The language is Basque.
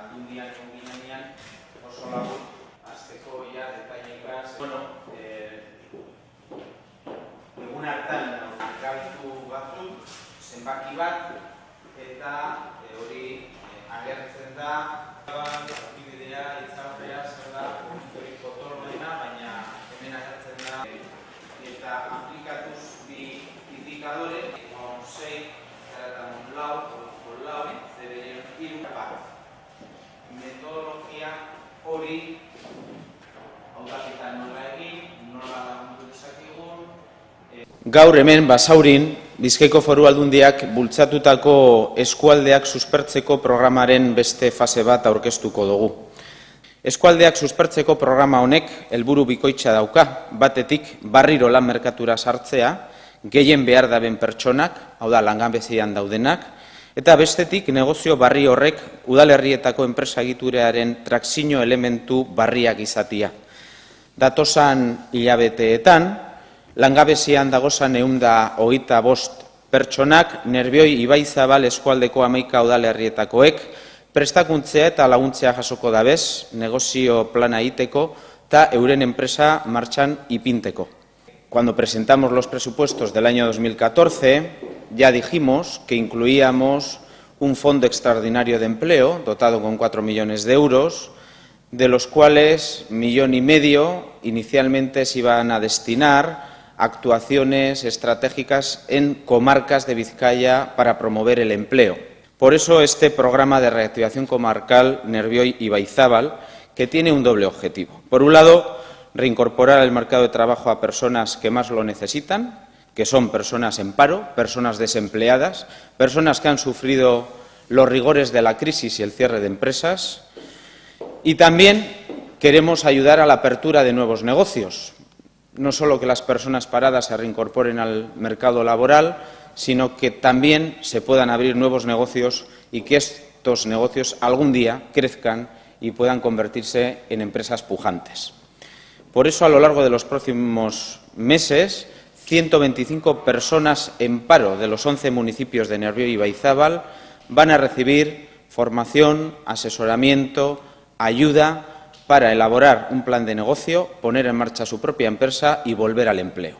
Aldundian konginean oso lagun azteko ia detailegaz. Egun hartan gabitu batzuk, zenbaki bat, eta hori agertzen da, bidea, itzartea, zer da, hori potoloena, baina hemen agertzen da, eta aplikatuz bi indikadore, on 6 eta on lau, deberían hiru bat. Metodologia hori haudaketa nola egin, nola lagundu dezakegun. Gaur hemen Basaurin, Bizkaiko Foru Aldundiak bultzatutako eskualdeak suspertzeko programaren beste fase bat aurkeztuko dugu. Eskualdeak suspertzeko programa honek helburu bikoitza dauka, batetik barriro lan merkatura sartzea, gehien behar daben pertsonak, hau da langabezian daudenak, eta bestetik negozio barri horrek udalerrietako enpresa egiturearen trakzio elementu barriak izatia. Datosan hilabeteetan, langabezian dagozan 125 pertsonak Nerbioi Ibaizabal eskualdeko 11 udalerrietakoek prestakuntzea eta laguntzea jasoko dabez, negozio plana egiteko eta euren enpresa martxan ipinteko. Cuando presentamos los presupuestos del año 2014, ya dijimos que incluíamos un fondo extraordinario de empleo dotado con 4 millones de euros, de los cuales 1,5 millones inicialmente se iban a destinar a actuaciones estratégicas en comarcas de Vizcaya para promover el empleo. Por eso este programa de reactivación comarcal Nerbioi Ibaizabal, que tiene un doble objetivo. Por un lado, reincorporar al mercado de trabajo a personas que más lo necesitan, que son personas en paro, personas desempleadas, personas que han sufrido los rigores de la crisis y el cierre de empresas. Y también queremos ayudar a la apertura de nuevos negocios, no solo que las personas paradas se reincorporen al mercado laboral, sino que también se puedan abrir nuevos negocios y que estos negocios algún día crezcan y puedan convertirse en empresas pujantes. Por eso, a lo largo de los próximos meses, 125 personas en paro de los 11 municipios de Nerbioi y Ibaizabal van a recibir formación, asesoramiento, ayuda para elaborar un plan de negocio, poner en marcha su propia empresa y volver al empleo.